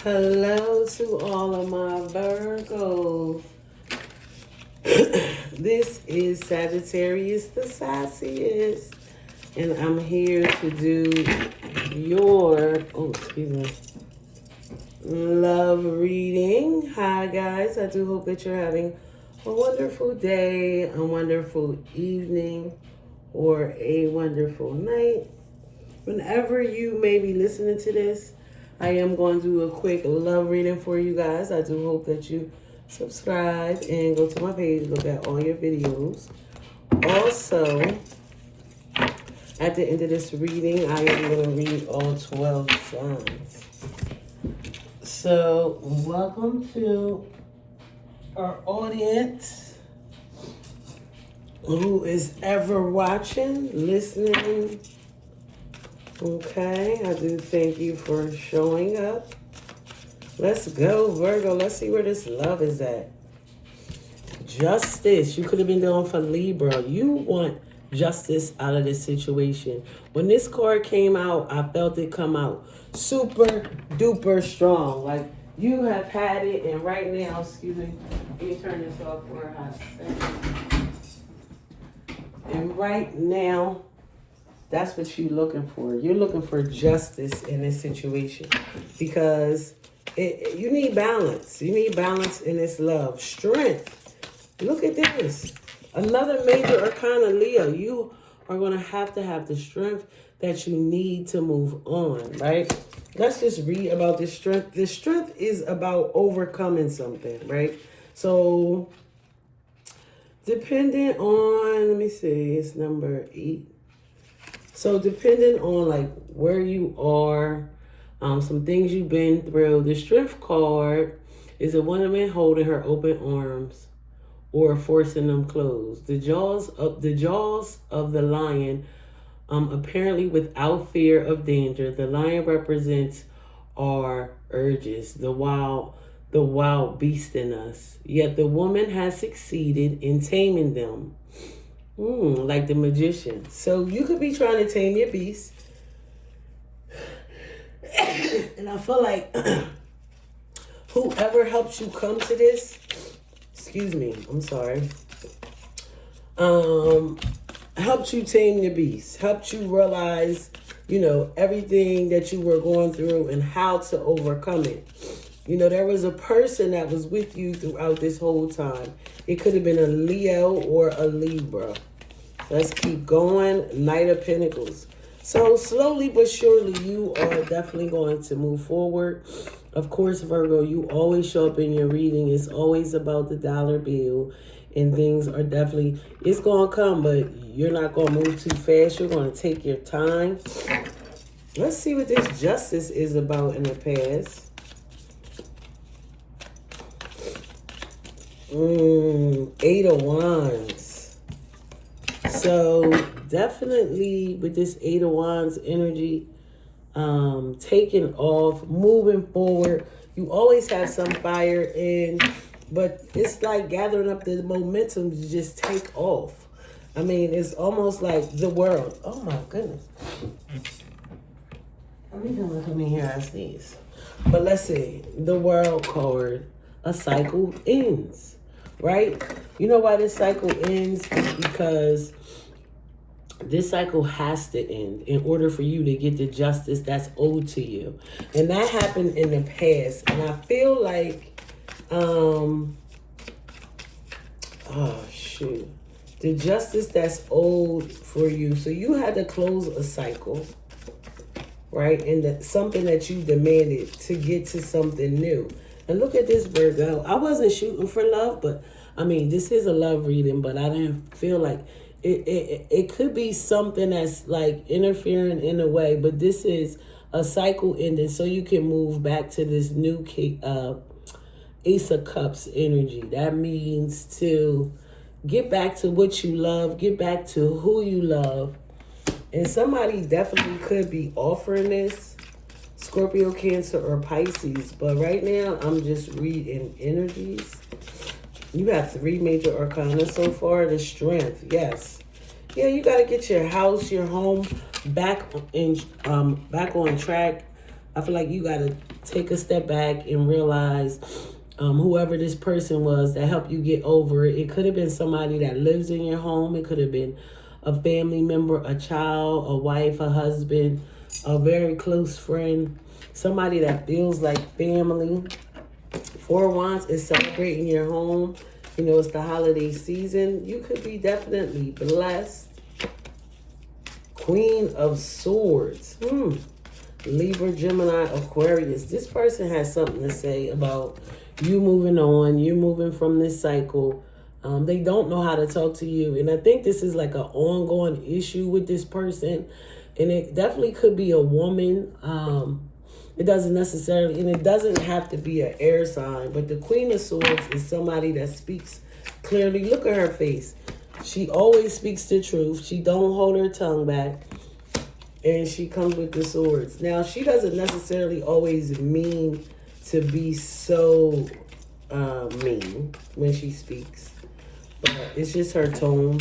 Hello to all of my Virgos. This is Sagittarius the Sassiest, and I'm here to do your, love reading. Hi guys, I do hope that you're having a wonderful day, a wonderful evening, or a wonderful night. Whenever you may be listening to this, I am going to do a quick love reading for you guys. I do hope that you subscribe and go to my page, look at all your videos. Also, at the end of this reading, I am going to read all 12 signs. So, welcome to our audience who is ever watching, listening. Okay, I do thank you for showing up. Let's go, Virgo. Let's see where this love is at. Justice. You could have been doing for Libra. You want justice out of this situation. When this card came out, I felt it come out super duper strong. Like you have had it, and right now, excuse me, let me turn this off for a hot second. And right now, that's what you're looking for. You're looking for justice in this situation because you need balance. You need balance in this love. Strength. Look at this. Another major arcana, Leo. You are going to have the strength that you need to move on, right? Let's just read about this strength. This strength is about overcoming something, right? So, depending on, let me see, it's number 8. So depending on like where you are, some things you've been through, the strength card is a woman holding her open arms or forcing them closed. The jaws of the lion, apparently without fear of danger. The lion represents our urges, the wild beast in us. Yet the woman has succeeded in taming them. Like the magician. So you could be trying to tame your beast. And I feel like whoever helps you come to this, excuse me, I'm sorry, helped you tame your beast, helped you realize, everything that you were going through and how to overcome it. There was a person that was with you throughout this whole time. It could have been a Leo or a Libra. Let's keep going. Knight of Pentacles. So slowly but surely, you are definitely going to move forward. Of course, Virgo, you always show up in your reading. It's always about the dollar bill. And things are definitely, it's going to come, but you're not going to move too fast. You're going to take your time. Let's see what this justice is about in the past. 8 of Wands. So definitely with this 8 of Wands energy, taking off, moving forward. You always have some fire in, but it's like gathering up the momentum to just take off. I mean, it's almost like the world. Oh my goodness. Every time I come in here, I sneeze. But let's see. The world card. A cycle ends. Right? You know why this cycle ends? Is because this cycle has to end in order for you to get the justice that's owed to you. And that happened in the past. And I feel like, the justice that's owed for you. So you had to close a cycle, right? And something that you demanded to get to something new. And look at this, Virgo. I wasn't shooting for love, but I mean, this is a love reading, but I didn't feel like it could be something that's like interfering in a way, but this is a cycle ending so you can move back to this new Ace of Cups energy. That means to get back to what you love, get back to who you love. And somebody definitely could be offering this. Scorpio, Cancer, or Pisces. But right now, I'm just reading energies. You have 3 major arcana so far. The strength, yes. Yeah, you got to get your house, your home back on track. I feel like you got to take a step back and realize whoever this person was that helped you get over it. It could have been somebody that lives in your home. It could have been a family member, a child, a wife, a husband, a very close friend, somebody that feels like family. Four of Wands is celebrating your home. You know, it's the holiday season. You could be definitely blessed. Queen of Swords. Libra, Gemini, Aquarius. This person has something to say about you moving on. You moving from this cycle. They don't know how to talk to you. And I think this is like an ongoing issue with this person. And it definitely could be a woman. It doesn't necessarily, and it doesn't have to be an air sign. But the Queen of Swords is somebody that speaks clearly. Look at her face. She always speaks the truth. She don't hold her tongue back. And she comes with the swords. Now, she doesn't necessarily always mean to be so mean when she speaks. But it's just her tone.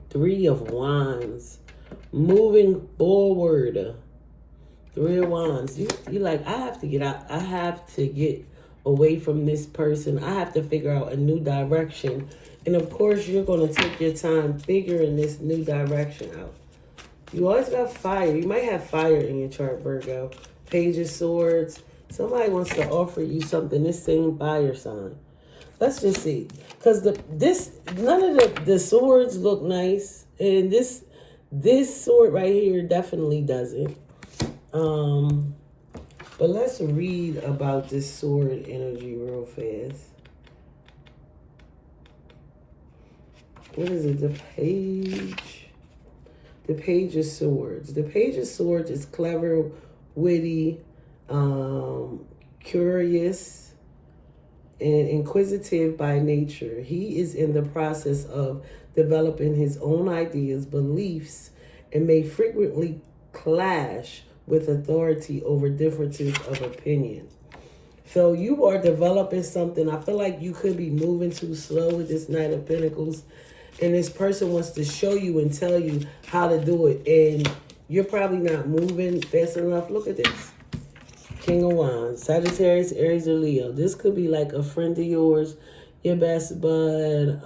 Three of Wands. Moving forward. Three of Wands. You like, I have to get out. I have to get away from this person. I have to figure out a new direction. And of course, you're going to take your time figuring this new direction out. You always got fire. You might have fire in your chart, Virgo. Page of Swords. Somebody wants to offer you something, this same fire sign. Let's just see. Because none of the swords look nice. And this sword right here definitely doesn't. But let's read about this sword energy real fast. What is it? The Page of Swords. The Page of Swords is clever, witty, curious, and inquisitive by nature. He is in the process of developing his own ideas, beliefs, and may frequently clash with authority over differences of opinion. So you are developing something. I feel like you could be moving too slow with this Knight of Pentacles. And this person wants to show you and tell you how to do it. And you're probably not moving fast enough. Look at this. King of Wands. Sagittarius, Aries, or Leo. This could be like a friend of yours, your best bud,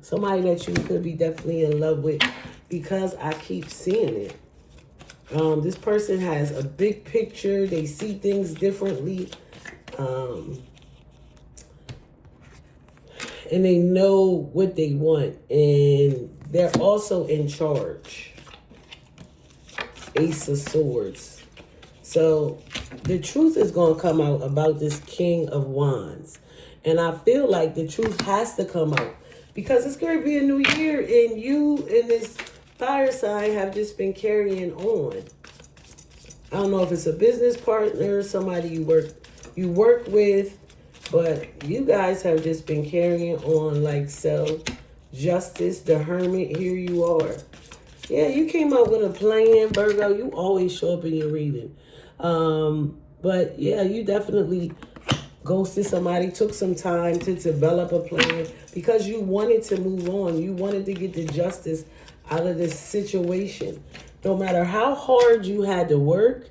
somebody that you could be definitely in love with, because I keep seeing it. This person has a big picture. They see things differently. And they know what they want. And they're also in charge. Ace of Swords. So the truth is going to come out about this King of Wands. And I feel like the truth has to come out. Because it's going to be a new year. And you and this fire sign have just been carrying on. I don't know if it's a business partner, somebody you work with, but you guys have just been carrying on like so. Justice, the Hermit, here you are. Yeah, you came up with a plan, Virgo. You always show up in your reading. But yeah, you definitely ghosted somebody, took some time to develop a plan because you wanted to move on. You wanted to get the justice out of this situation. No matter how hard you had to work,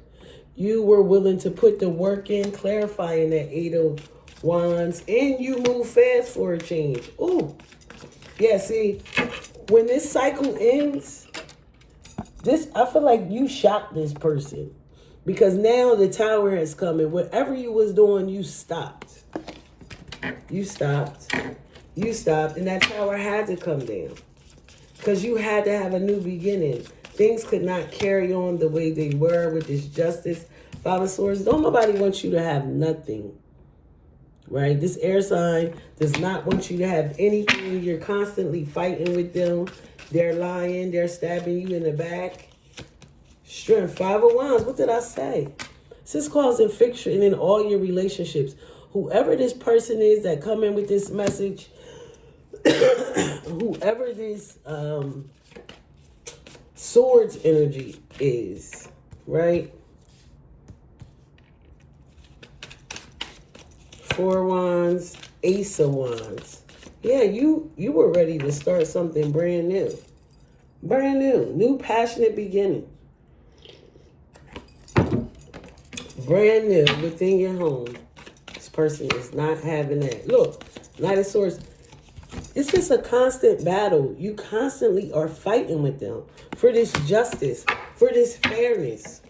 you were willing to put the work in, clarifying that Eight of Wands, and you move fast for a change. Ooh. Yeah, see, when this cycle ends, I feel like you shocked this person. Because now the Tower has come, and whatever you was doing, you stopped. You stopped. You stopped, and that Tower had to come down. Because you had to have a new beginning. Things could not carry on the way they were with this justice. Five of Swords, don't nobody want you to have nothing. Right? This air sign does not want you to have anything. You're constantly fighting with them. They're lying. They're stabbing you in the back. Strength. Five of Wands. What did I say? This is causing friction in all your relationships. Whoever this person is that come in with this message, whoever this Swords energy is, right? Four of Wands, Ace of Wands. Yeah, you were ready to start something brand new. Brand new. New passionate beginning. brand new within your home. This person is not having that. Look, Knight of Swords. It's just a constant battle. You constantly are fighting with them for this justice, for this fairness.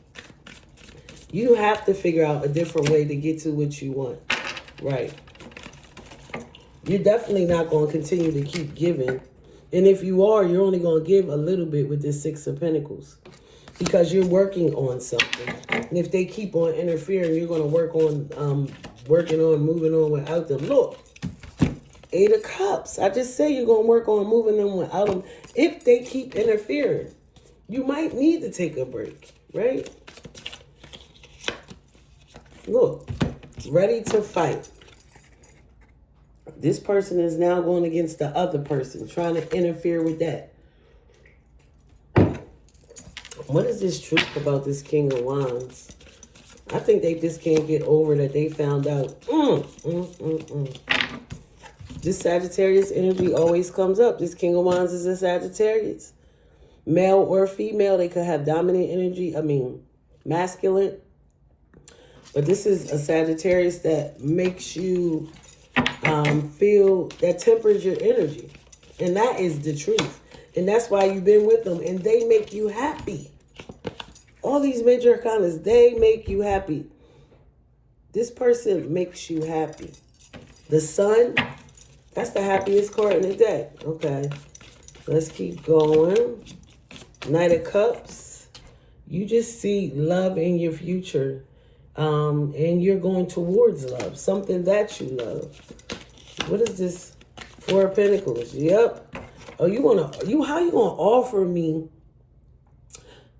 You have to figure out a different way to get to what you want. Right. You're definitely not going to continue to keep giving. And if you are, you're only going to give a little bit with this Six of Pentacles. Because you're working on something. And if they keep on interfering, you're going to work on, moving on without them. Look. Eight of Cups. I just say you're going to work on moving them without them. If they keep interfering, you might need to take a break, right? Look, ready to fight. This person is now going against the other person, trying to interfere with that. What is this truth about this King of Wands? I think they just can't get over that they found out. This Sagittarius energy always comes up. This King of Wands is a Sagittarius. Male or female, they could have dominant energy. I mean, masculine. But this is a Sagittarius that makes you feel, that tempers your energy. And that is the truth. And that's why you've been with them. And they make you happy. All these major arcanas, they make you happy. This person makes you happy. The Sun, that's the happiest card in the deck. Okay. Let's keep going. Knight of Cups. You just see love in your future. And you're going towards love. Something that you love. What is this? Four of Pentacles. Yep. Oh, how you gonna offer me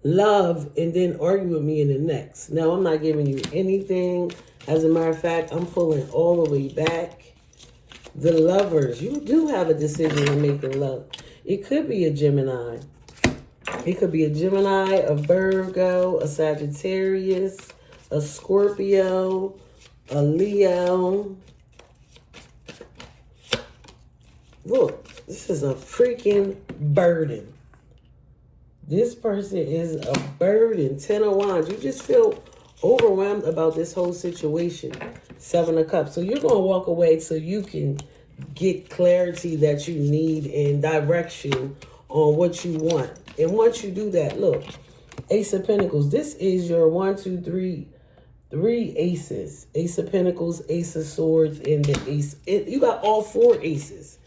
love and then argue with me in the next? No, I'm not giving you anything. As a matter of fact, I'm pulling all the way back. The Lovers. You do have a decision to make in love. It could be a Gemini. It could be a Gemini, a Virgo, a Sagittarius, a Scorpio, a Leo. Look, this is a freaking burden. This person is a burden. Ten of Wands. You just feel overwhelmed about this whole situation. Seven of Cups. So you're going to walk away so you can get clarity that you need and direction on what you want. And once you do that, look, Ace of Pentacles. This is your 1, 2, 3, three aces. Ace of Pentacles, Ace of Swords, and the Ace. You got all four aces.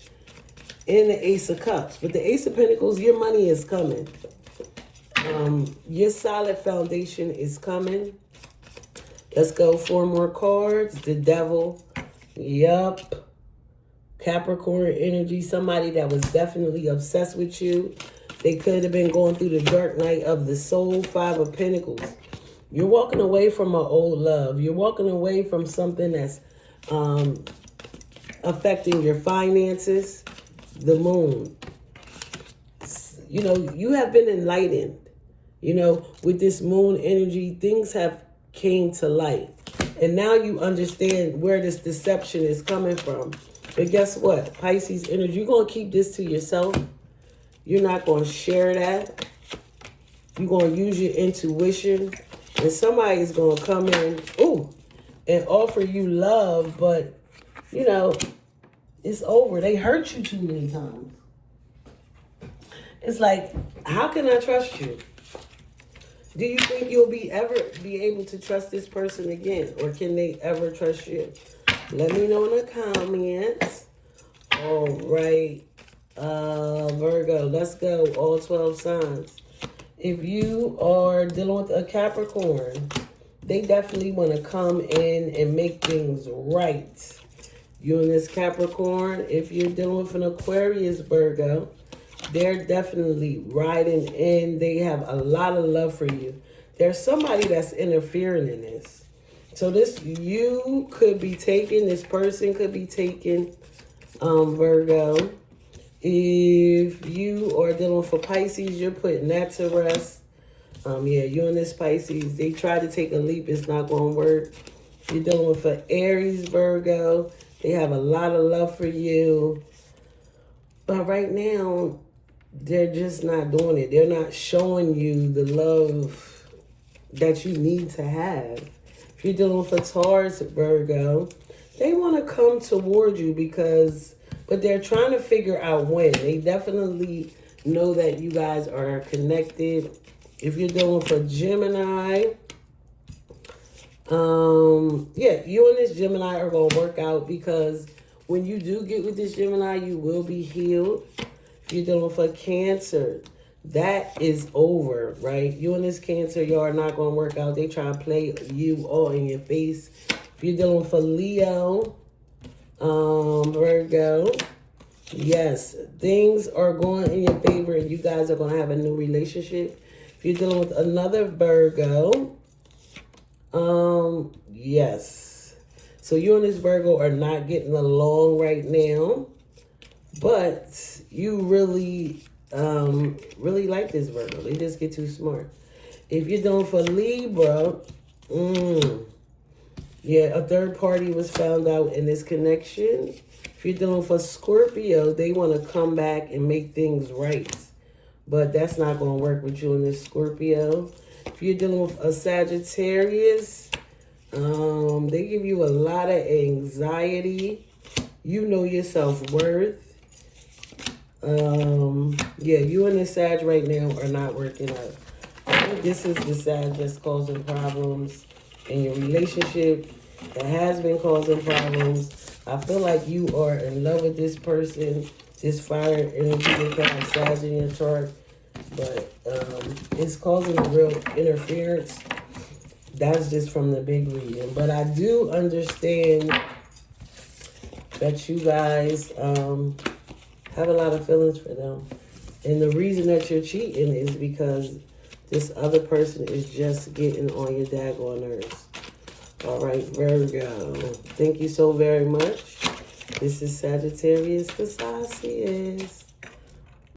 And the Ace of Cups. But the Ace of Pentacles, your money is coming. Your solid foundation is coming. Let's go. 4 more cards. The Devil. Yup. Capricorn energy. Somebody that was definitely obsessed with you. They could have been going through the dark night of the soul. 5 of Pentacles. You're walking away from an old love. You're walking away from something that's affecting your finances. The Moon. You know, you have been enlightened. You know, with this Moon energy, things have came to light. And now you understand where this deception is coming from. But guess what? Pisces energy, you're going to keep this to yourself. You're not going to share that. You're going to use your intuition. And somebody is going to come in, and offer you love. But, you know, it's over. They hurt you too many times. It's like, how can I trust you? Do you think you'll ever be able to trust this person again? Or can they ever trust you? Let me know in the comments. All right. Virgo, let's go. All 12 signs. If you are dealing with a Capricorn, they definitely want to come in and make things right. You and this Capricorn, if you're dealing with an Aquarius, Virgo, they're definitely riding in. They have a lot of love for you. There's somebody that's interfering in this. So this, you could be taken, this person could be taken, Virgo. If you are dealing with a Pisces, you're putting that to rest. Yeah, you and this Pisces, they try to take a leap. It's not going to work. You're dealing with an Aries, Virgo. They have a lot of love for you. But right now, they're just not doing it. They're not showing you the love that you need to have. If you're dealing with a Taurus, Virgo, they want to come toward you but they're trying to figure out when. They definitely know that you guys are connected. If you're dealing with a Gemini, yeah, you and this Gemini are going to work out, because when you do get with this Gemini, you will be healed. If you're dealing with a Cancer, that is over, right? You and this Cancer, y'all are not going to work out. They try to play you all in your face. If you're dealing with a Leo, Virgo, yes, things are going in your favor and you guys are going to have a new relationship. If you're dealing with another Virgo, yes. So you and this Virgo are not getting along right now, but you really like this Virgo. They just get too smart. If you're dealing for Libra, yeah, a third party was found out in this connection. If you're dealing for Scorpio, they want to come back and make things right. But that's not going to work with you and this Scorpio. If you're dealing with a Sagittarius, they give you a lot of anxiety. You know your self-worth. Yeah, you and this Sag right now are not working out. I think this is the Sag that's causing problems in your relationship, that has been causing problems. I feel like you are in love with this person, this fire energy that has Sag in your chart, but it's causing a real interference. That's just from the big reading. But I do understand that you guys have a lot of feelings for them. And the reason that you're cheating is because this other person is just getting on your daggone nerves. All right, Virgo. Thank you so very much. This is Sagittarius the Sauciest.